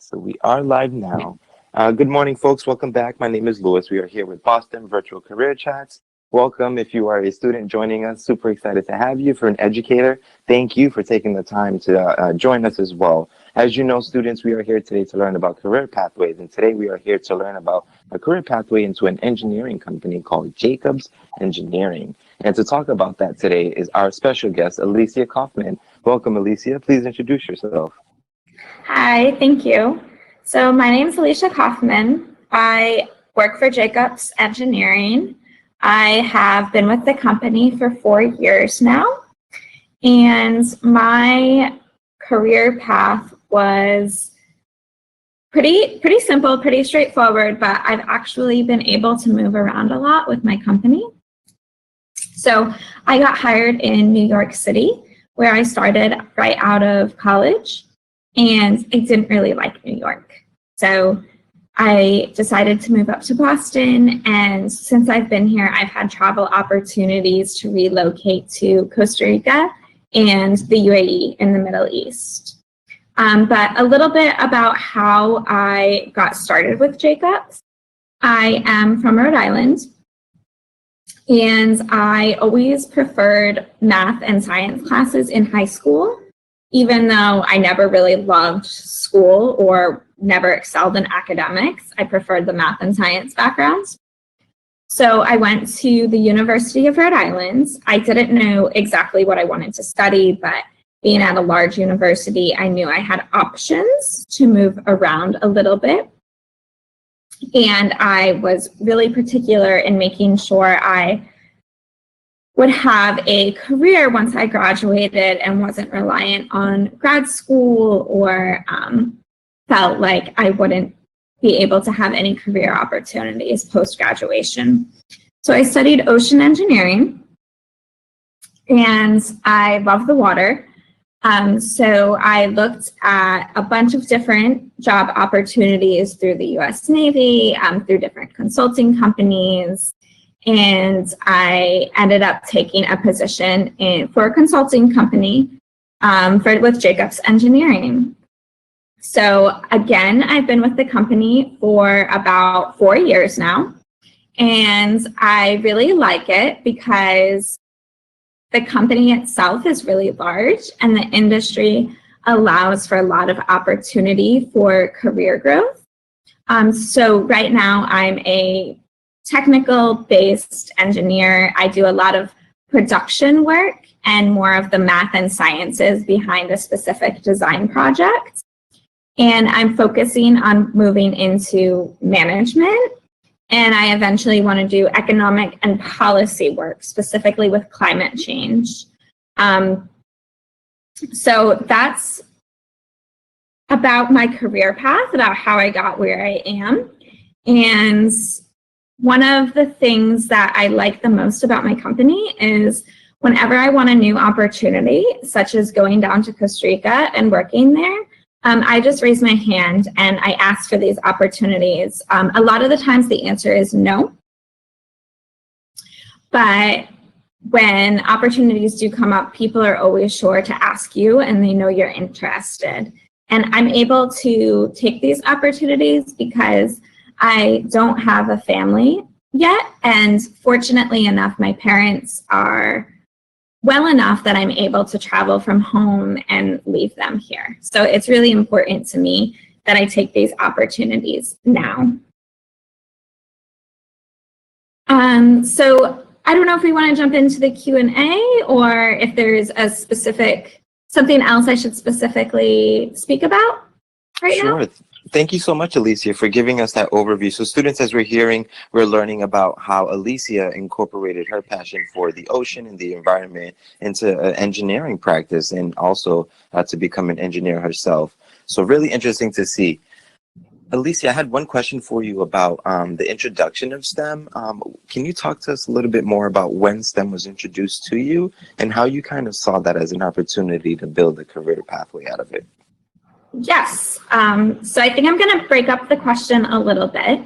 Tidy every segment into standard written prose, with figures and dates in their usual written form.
So we are live now. Good morning, folks. Welcome back. My name is Louis. We are here with BoSTEM Virtual Career Chats. Welcome if you are a student joining us. Super excited to have you. For an educator, thank you for taking the time to join us as well. As you know, students, we are here today to learn about career pathways. And today we are here to learn about a career pathway into an engineering company called Jacobs Engineering. And to talk about that today is our special guest, Alicia Kaufman. Welcome, Alicia. Please introduce yourself. Hi, thank you. So my name is Alicia Kaufman. I work for Jacobs Engineering. I have been with the company for 4 years now, and my career path was pretty simple, pretty straightforward, but I've actually been able to move around a lot with my company. So I got hired in New York City, where I started right out of college. And I didn't really like New York. So I decided to move up to Boston. And since I've been here, I've had travel opportunities to relocate to Costa Rica and the UAE in the Middle East. But a little bit about how I got started with Jacobs. I am from Rhode Island. And I always preferred math and science classes in high school, even though I never really loved school or never excelled in academics. I preferred the math and science backgrounds. So I went to the University of Rhode Island. I didn't know exactly what I wanted to study, but being at a large university, I knew I had options to move around a little bit. And I was really particular in making sure I would have a career once I graduated and wasn't reliant on grad school or felt like I wouldn't be able to have any career opportunities post-graduation. So I studied ocean engineering, and I love the water. So I looked at a bunch of different job opportunities through the US Navy, through different consulting companies, and I ended up taking a position for a consulting company with Jacobs Engineering. So again, I've been with the company for about 4 years now, and I really like it because the company itself is really large and the industry allows for a lot of opportunity for career growth. So right now I'm a technical-based engineer. I do a lot of production work and more of the math and sciences behind a specific design project. And I'm focusing on moving into management. And I eventually want to do economic and policy work, specifically with climate change. So that's about my career path, about how I got where I am. And one of the things that I like the most about my company is whenever I want a new opportunity, such as going down to Costa Rica and working there, I just raise my hand and I ask for these opportunities. A lot of the times the answer is no. But when opportunities do come up, people are always sure to ask you and they know you're interested. And I'm able to take these opportunities because I don't have a family yet, and fortunately enough, my parents are well enough that I'm able to travel from home and leave them here. So it's really important to me that I take these opportunities now. So I don't know if we want to jump into the Q&A or if there's something else I should specifically speak about right now. Sure. Thank you so much, Alicia, for giving us that overview. So students, as we're hearing, we're learning about how Alicia incorporated her passion for the ocean and the environment into engineering practice and also to become an engineer herself. So really interesting to see. Alicia, I had one question for you about the introduction of STEM. Can you talk to us a little bit more about when STEM was introduced to you and how you kind of saw that as an opportunity to build a career pathway out of it? Yes. So I think I'm going to break up the question a little bit.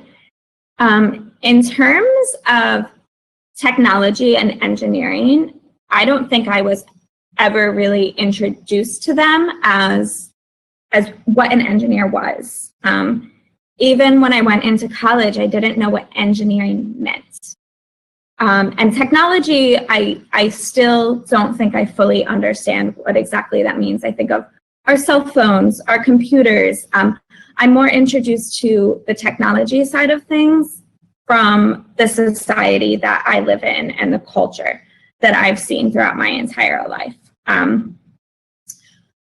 In terms of technology and engineering, I don't think I was ever really introduced to them as as what an engineer was. Even when I went into college, I didn't know what engineering meant. And technology, I still don't think I fully understand what exactly that means. I think of our cell phones, our computers. I'm more introduced to the technology side of things from the society that I live in and the culture that I've seen throughout my entire life.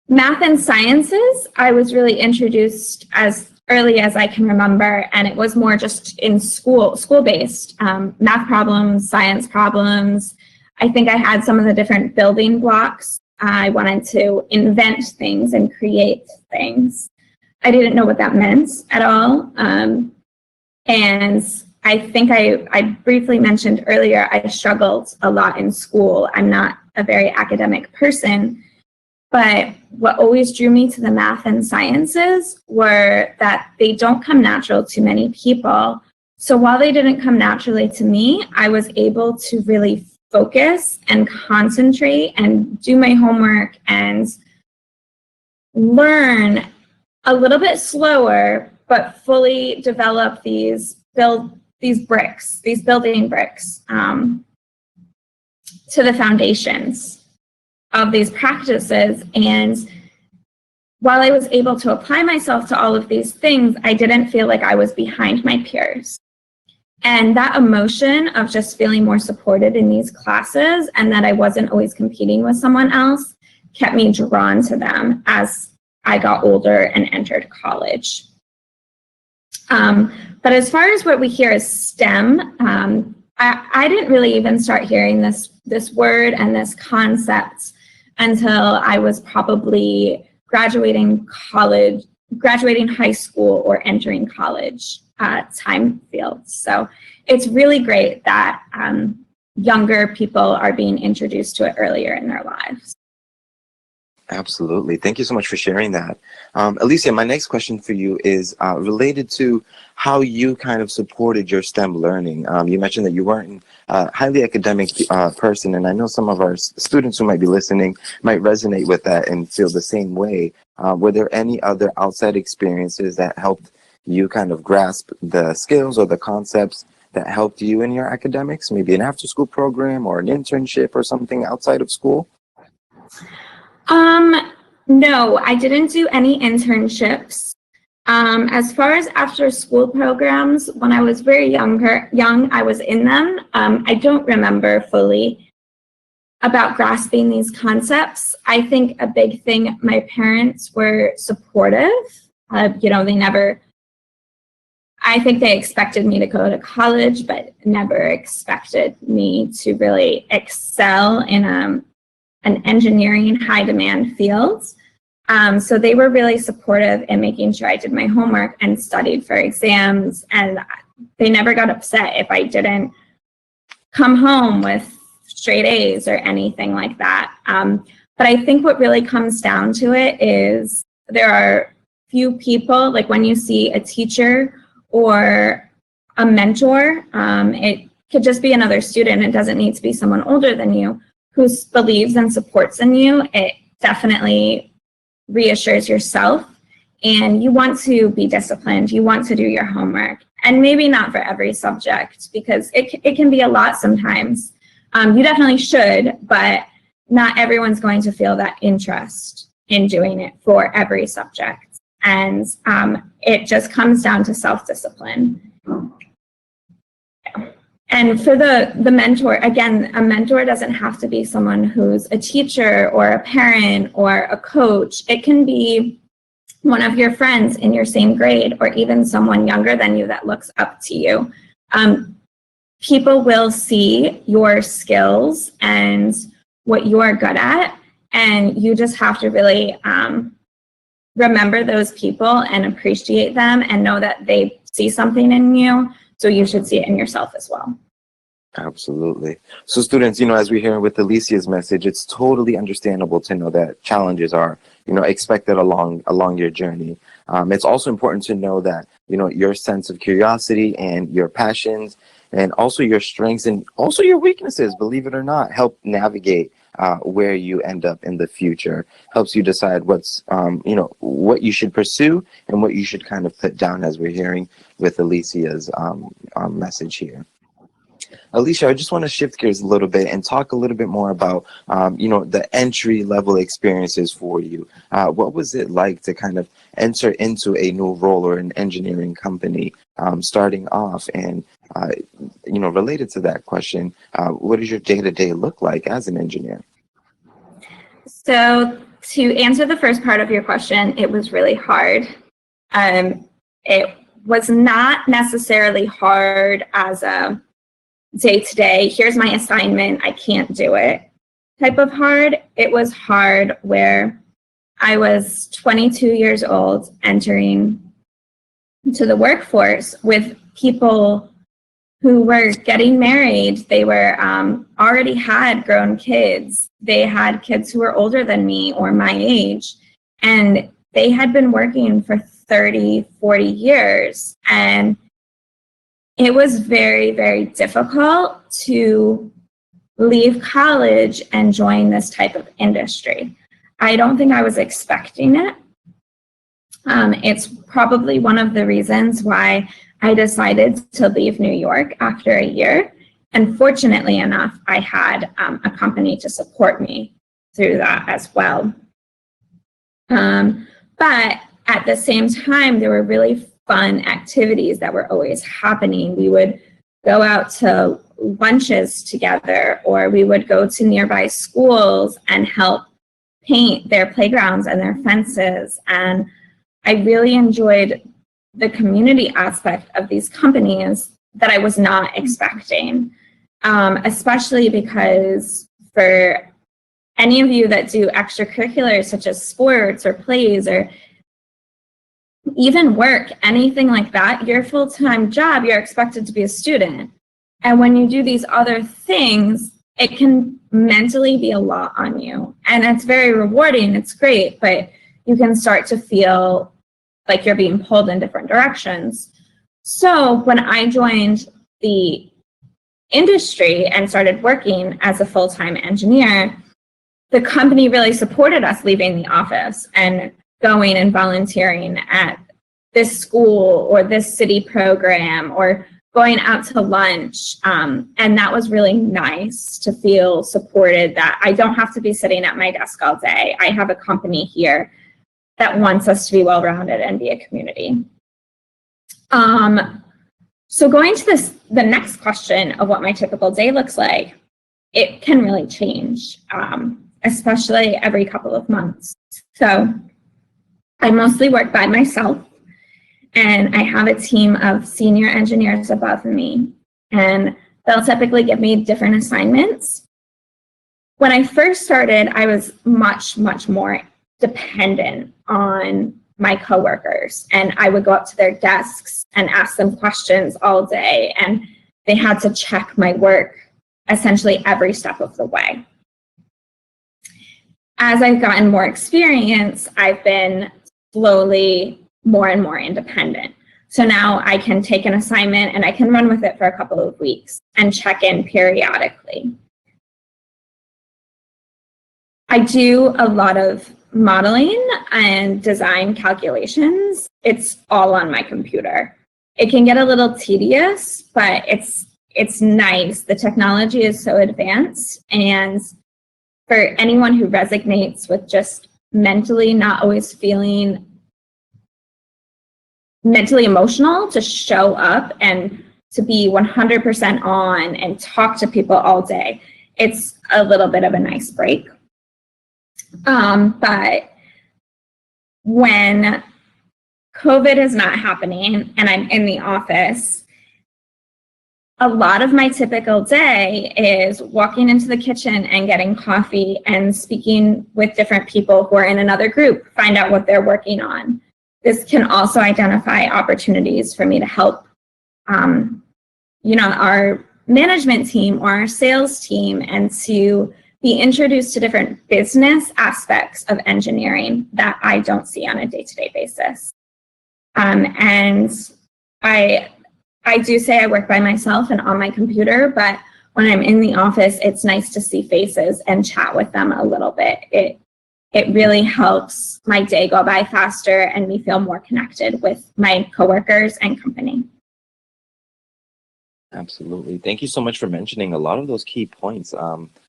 Math and sciences, I was really introduced as early as I can remember, and it was more just in school-based, math problems, science problems. I think I had some of the different building blocks. I wanted to invent things and create things. I didn't know what that meant at all. And I think I briefly mentioned earlier, I struggled a lot in school. I'm not a very academic person, but what always drew me to the math and sciences were that they don't come natural to many people. So while they didn't come naturally to me, I was able to really focus and concentrate and do my homework and learn a little bit slower, but fully develop these building bricks to the foundations of these practices. And while I was able to apply myself to all of these things, I didn't feel like I was behind my peers. And that emotion of just feeling more supported in these classes and that I wasn't always competing with someone else kept me drawn to them as I got older and entered college. But as far as what we hear as STEM, I didn't really even start hearing this word and this concept until I was probably graduating high school or entering college time fields. So it's really great that younger people are being introduced to it earlier in their lives. Absolutely. Thank you so much for sharing that. Alicia, my next question for you is related to how you kind of supported your STEM learning. You mentioned that you weren't a highly academic person, and I know some of our students who might be listening might resonate with that and feel the same way. Were there any other outside experiences that helped you kind of grasp the skills or the concepts that helped you in your academics? Maybe an after-school program or an internship or something outside of school? No, I didn't do any internships. As far as after school programs, when I was very young, I was in them. I don't remember fully about grasping these concepts. I think a big thing, my parents were supportive. I think they expected me to go to college, but never expected me to really excel in an engineering high demand field. So they were really supportive in making sure I did my homework and studied for exams. And they never got upset if I didn't come home with straight A's or anything like that. But I think what really comes down to it is there are few people, like when you see a teacher or a mentor, it could just be another student. It doesn't need to be someone older than you, who believes and supports in you. It definitely reassures yourself, and you want to be disciplined. You want to do your homework, and maybe not for every subject, because it can be a lot sometimes. You definitely should, but not everyone's going to feel that interest in doing it for every subject. And it just comes down to self-discipline. And for the mentor, again, a mentor doesn't have to be someone who's a teacher or a parent or a coach. It can be one of your friends in your same grade, or even someone younger than you that looks up to you. People will see your skills and what you're good at, and you just have to really remember those people and appreciate them and know that they see something in you. So you should see it in yourself as well. Absolutely. So students, as we hear with Alicia's message, it's totally understandable to know that challenges are, expected along your journey. It's also important to know that, your sense of curiosity and your passions and also your strengths and also your weaknesses, believe it or not, help navigate where you end up in the future. Helps you decide what's, what you should pursue and what you should kind of put down, as we're hearing with Alicia's message here. Alicia, I just want to shift gears a little bit and talk a little bit more about, the entry level experiences for you. What was it like to kind of enter into a new role or an engineering company starting off? And, related to that question, what does your day-to-day look like as an engineer? So to answer the first part of your question, it was really hard. It was not necessarily hard as a day-to-day, here's my assignment, I can't do it type of hard. It was hard where I was 22 years old entering into the workforce with people who were getting married. They were already had grown kids. They had kids who were older than me or my age, and they had been working for 30, 40 years. And it was very, very difficult to leave college and join this type of industry. I don't think I was expecting it. It's probably one of the reasons why I decided to leave New York after a year. And fortunately enough, I had a company to support me through that as well. But at the same time, there were really fun activities that were always happening. We would go out to lunches together, or we would go to nearby schools and help paint their playgrounds and their fences. And I really enjoyed the community aspect of these companies that I was not expecting, especially because for any of you that do extracurriculars such as sports or plays or even work, anything like that, your full-time job, you're expected to be a student. And when you do these other things, it can mentally be a lot on you. And it's very rewarding, it's great, but you can start to feel like you're being pulled in different directions. So when I joined the industry and started working as a full-time engineer, the company really supported us leaving the office and going and volunteering at this school or this city program or going out to lunch. And that was really nice to feel supported, that I don't have to be sitting at my desk all day. I have a company here that wants us to be well-rounded and be a community. So going to the next question of what my typical day looks like, it can really change, especially every couple of months. So I mostly work by myself, and I have a team of senior engineers above me, and they'll typically give me different assignments. When I first started, I was much, much more dependent on my coworkers, and I would go up to their desks and ask them questions all day, and they had to check my work essentially every step of the way. As I've gotten more experience, I've been slowly more and more independent. So now I can take an assignment and I can run with it for a couple of weeks and check in periodically. I do a lot of modeling and design calculations. It's all on my computer. It can get a little tedious, but it's nice. The technology is so advanced, and for anyone who resonates with just mentally not always feeling mentally emotional, to show up and to be 100% on and talk to people all day, it's a little bit of a nice break. But when COVID is not happening and I'm in the office, a lot of my typical day is walking into the kitchen and getting coffee and speaking with different people who are in another group, find out what they're working on. This can also identify opportunities for me to help, our management team or our sales team, and to be introduced to different business aspects of engineering that I don't see on a day-to-day basis. And I do say I work by myself and on my computer, but when I'm in the office, it's nice to see faces and chat with them a little bit. It really helps my day go by faster and me feel more connected with my coworkers and company. Absolutely. Thank you so much for mentioning a lot of those key points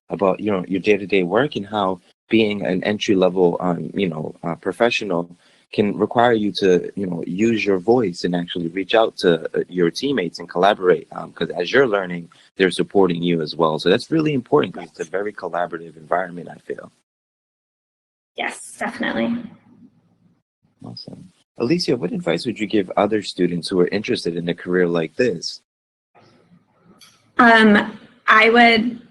about your day-to-day work and how being an entry-level professional can require you to use your voice and actually reach out to your teammates and collaborate, because as you're learning, they're supporting you as well. So that's really important because it's a very collaborative environment, I feel. Yes, definitely. Awesome. Alicia, what advice would you give other students who are interested in a career like this? I would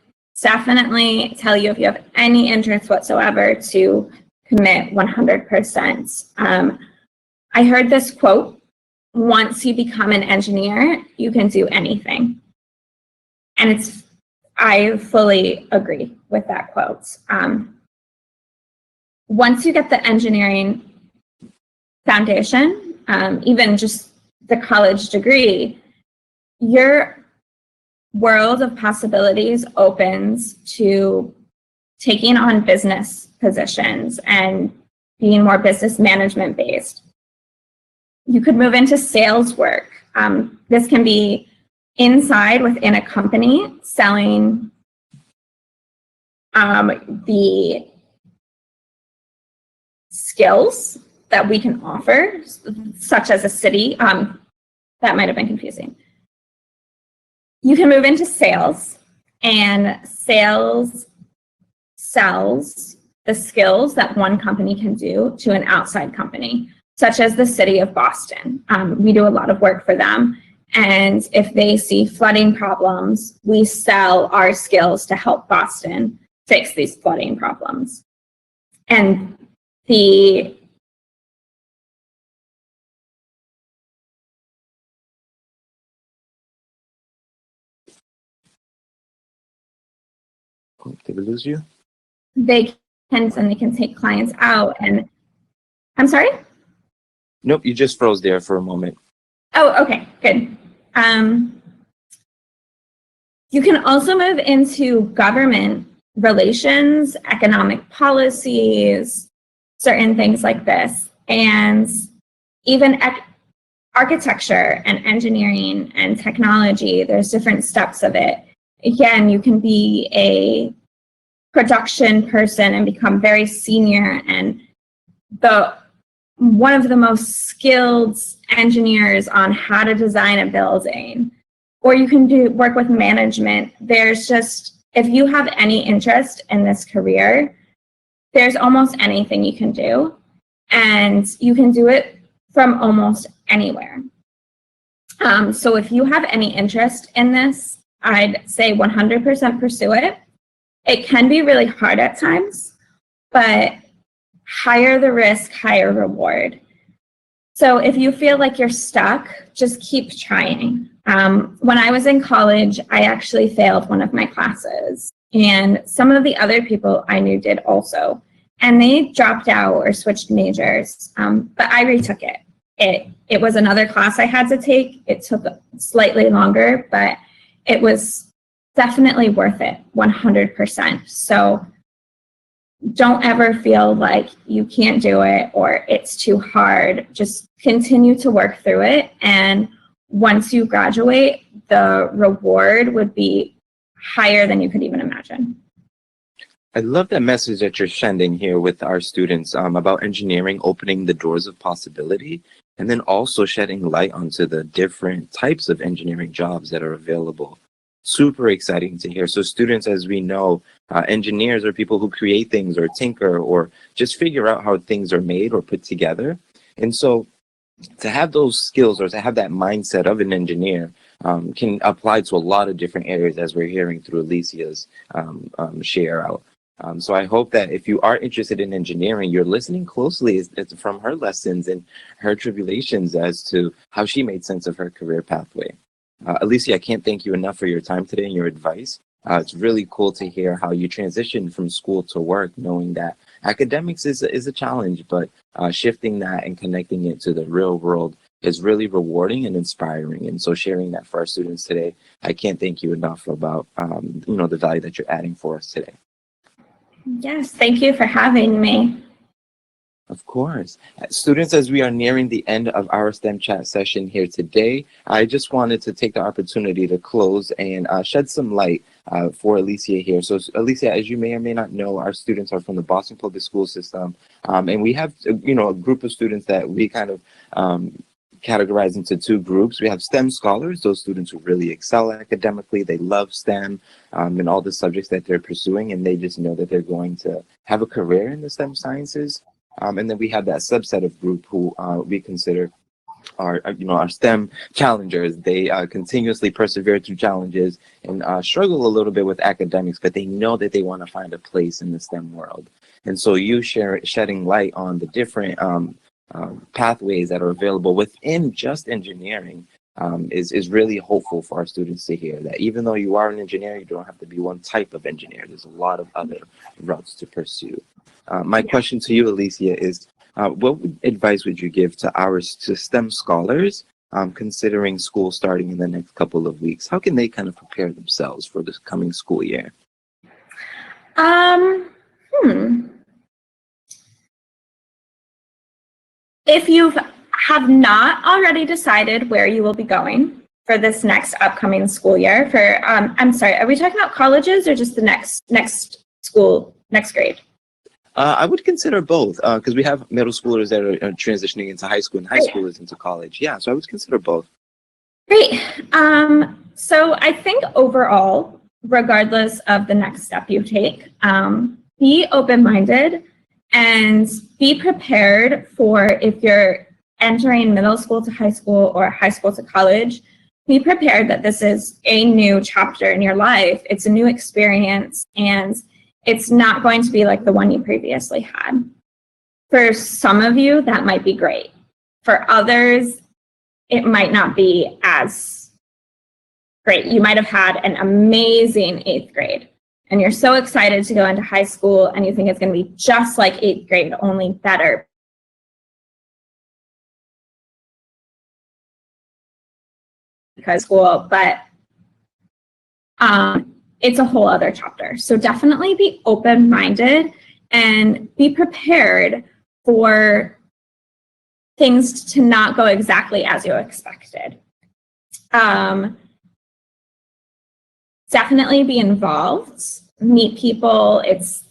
definitely tell you, if you have any interest whatsoever, to commit 100%. I heard this quote: once you become an engineer, you can do anything. And I fully agree with that quote. Once you get the engineering foundation, even just the college degree, your world of possibilities opens to taking on business positions and being more business management based. You could move into sales work. This can be inside within a company, selling the skills that we can offer, such as a city. That might have been confusing. You can move into sales, and sales sells the skills that one company can do to an outside company, such as the city of Boston. We do a lot of work for them, and if they see flooding problems, we sell our skills to help Boston fix these flooding problems. And the Did we lose you? they can take clients out. And I'm sorry? Nope, you just froze there for a moment. Oh, okay, good. You can also move into government relations, economic policies, certain things like this, and even architecture and engineering and technology. There's different steps of it. Again, you can be a production person and become very senior and one of the most skilled engineers on how to design a building. Or you can work with management. There's just, if you have any interest in this career, there's almost anything you can do, and you can do it from almost anywhere. So if you have any interest in this, I'd say 100% pursue it. It can be really hard at times, but higher the risk, higher reward. So if you feel like you're stuck, just keep trying. When I was in college, I actually failed one of my classes, and some of the other people I knew did also, and they dropped out or switched majors, but I retook it. It was another class I had to take. It took slightly longer, but it was definitely worth it, 100%. So don't ever feel like you can't do it or it's too hard. Just continue to work through it. And once you graduate, the reward would be higher than you could even imagine. I love that message that you're sending here with our students about engineering opening the doors of possibility, and then also shedding light onto the different types of engineering jobs that are available. Super exciting to hear. So students, as we know, engineers are people who create things or tinker or just figure out how things are made or put together. And so to have those skills or to have that mindset of an engineer can apply to a lot of different areas, as we're hearing through Alicia's share out. So I hope that if you are interested in engineering, you're listening closely from her lessons and her tribulations as to how she made sense of her career pathway. Alicia, I can't thank you enough for your time today and your advice. It's really cool to hear how you transitioned from school to work, knowing that academics is a challenge, but shifting that and connecting it to the real world is really rewarding and inspiring. And so sharing that for our students today, I can't thank you enough about, the value that you're adding for us today. Yes, thank you for having me. Of course. Students, as we are nearing the end of our STEM chat session here today, I just wanted to take the opportunity to close and shed some light for Alicia here. So Alicia, as you may or may not know, our students are from the Boston Public School System. And we have, a group of students that we kind of categorize into two groups. We have STEM scholars, those students who really excel academically. They love STEM and all the subjects that they're pursuing, and they just know that they're going to have a career in the STEM sciences. And then we have that subset of group who we consider our STEM challengers. They continuously persevere through challenges and struggle a little bit with academics, but they know that they want to find a place in the STEM world. And so you shedding light on the different pathways that are available within just engineering is really hopeful for our students to hear that even though you are an engineer, you don't have to be one type of engineer. There's a lot of other routes to pursue. My question to you, Alicia, is what advice would you give to STEM scholars considering school starting in the next couple of weeks? How can they kind of prepare themselves for this coming school year? If you have not already decided where you will be going for this next upcoming school year, I'm sorry, are we talking about colleges or just the next grade? I would consider both because we have middle schoolers that are transitioning into high school and high schoolers into college. Yeah, so I would consider both. Great. So I think overall, regardless of the next step you take, be open-minded and be prepared for if you're entering middle school to high school or high school to college, be prepared that this is a new chapter in your life. It's a new experience, and it's not going to be like the one you previously had. For some of you, that might be great. For others, it might not be as great. You might have had an amazing 8th grade, and you're so excited to go into high school, and you think it's going to be just like 8th grade, only better. But it's a whole other chapter. So definitely be open-minded and be prepared for things to not go exactly as you expected. Definitely be involved, meet people. It's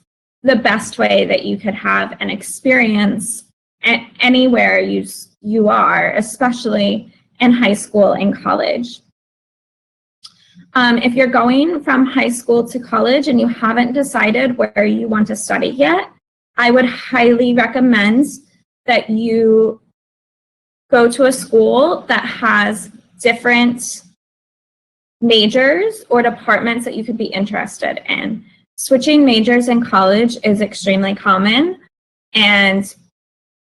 the best way that you could have an experience anywhere you are, especially in high school and college. If you're going from high school to college and you haven't decided where you want to study yet, I would highly recommend that you go to a school that has different majors or departments that you could be interested in. Switching majors in college is extremely common, and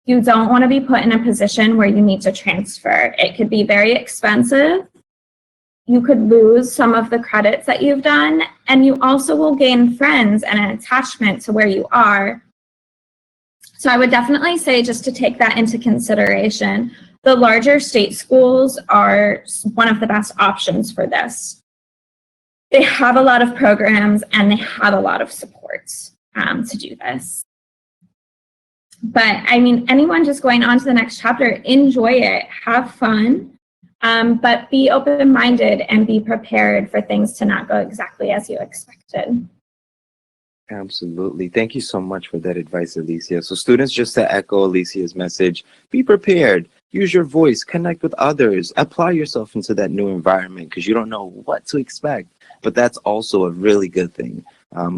you don't want to be put in a position where you need to transfer. It could be very expensive. You could lose some of the credits that you've done, and you also will gain friends and an attachment to where you are. So I would definitely say just to take that into consideration. The larger state schools are one of the best options for this. They have a lot of programs and they have a lot of support to do this. But I mean, anyone just going on to the next chapter, enjoy it, have fun. But be open-minded and be prepared for things to not go exactly as you expected. Absolutely. Thank you so much for that advice, Alicia. So students, just to echo Alicia's message, be prepared, use your voice, connect with others, apply yourself into that new environment because you don't know what to expect. But that's also a really good thing.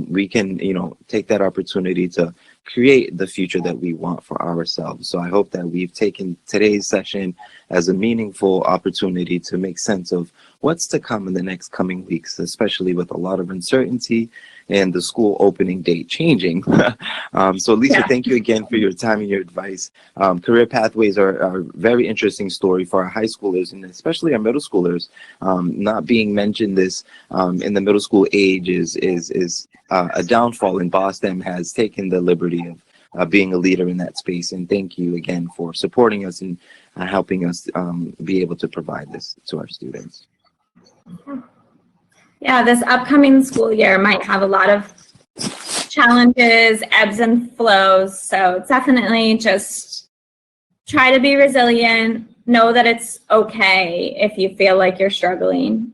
We can, take that opportunity to create the future that we want for ourselves. So I hope that we've taken today's session as a meaningful opportunity to make sense of what's to come in the next coming weeks, especially with a lot of uncertainty and the school opening date changing. So Alicia, thank you again for your time and your advice. Career pathways are a very interesting story for our high schoolers and especially our middle schoolers. Not being mentioned this in the middle school age is a downfall, and BoSTEM has taken the liberty of being a leader in that space. And thank you again for supporting us and helping us be able to provide this to our students. Yeah, this upcoming school year might have a lot of challenges, ebbs and flows. So definitely just try to be resilient. Know that it's okay if you feel like you're struggling.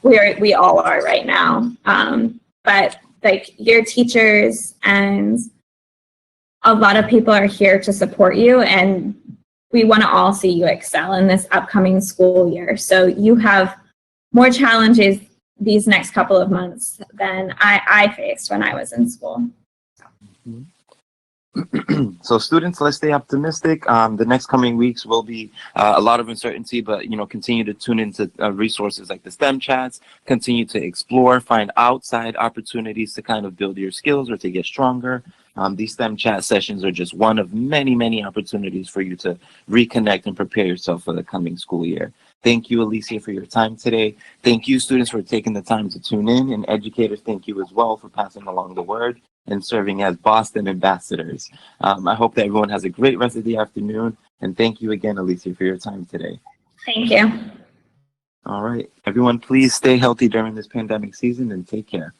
We all are right now. But like your teachers and a lot of people are here to support you, and we want to all see you excel in this upcoming school year. So you have more challenges these next couple of months than I faced when I was in school. So students, let's stay optimistic. The next coming weeks will be a lot of uncertainty, but continue to tune into resources like the STEM chats, continue to explore, find outside opportunities to kind of build your skills or to get stronger. These STEM chat sessions are just one of many, many opportunities for you to reconnect and prepare yourself for the coming school year. Thank you, Alicia, for your time today. Thank you, students, for taking the time to tune in, and educators, thank you as well for passing along the word and serving as BoSTEM ambassadors. I hope that everyone has a great rest of the afternoon, and thank you again, Alicia, for your time today. Thank you. All right, everyone, please stay healthy during this pandemic season and take care.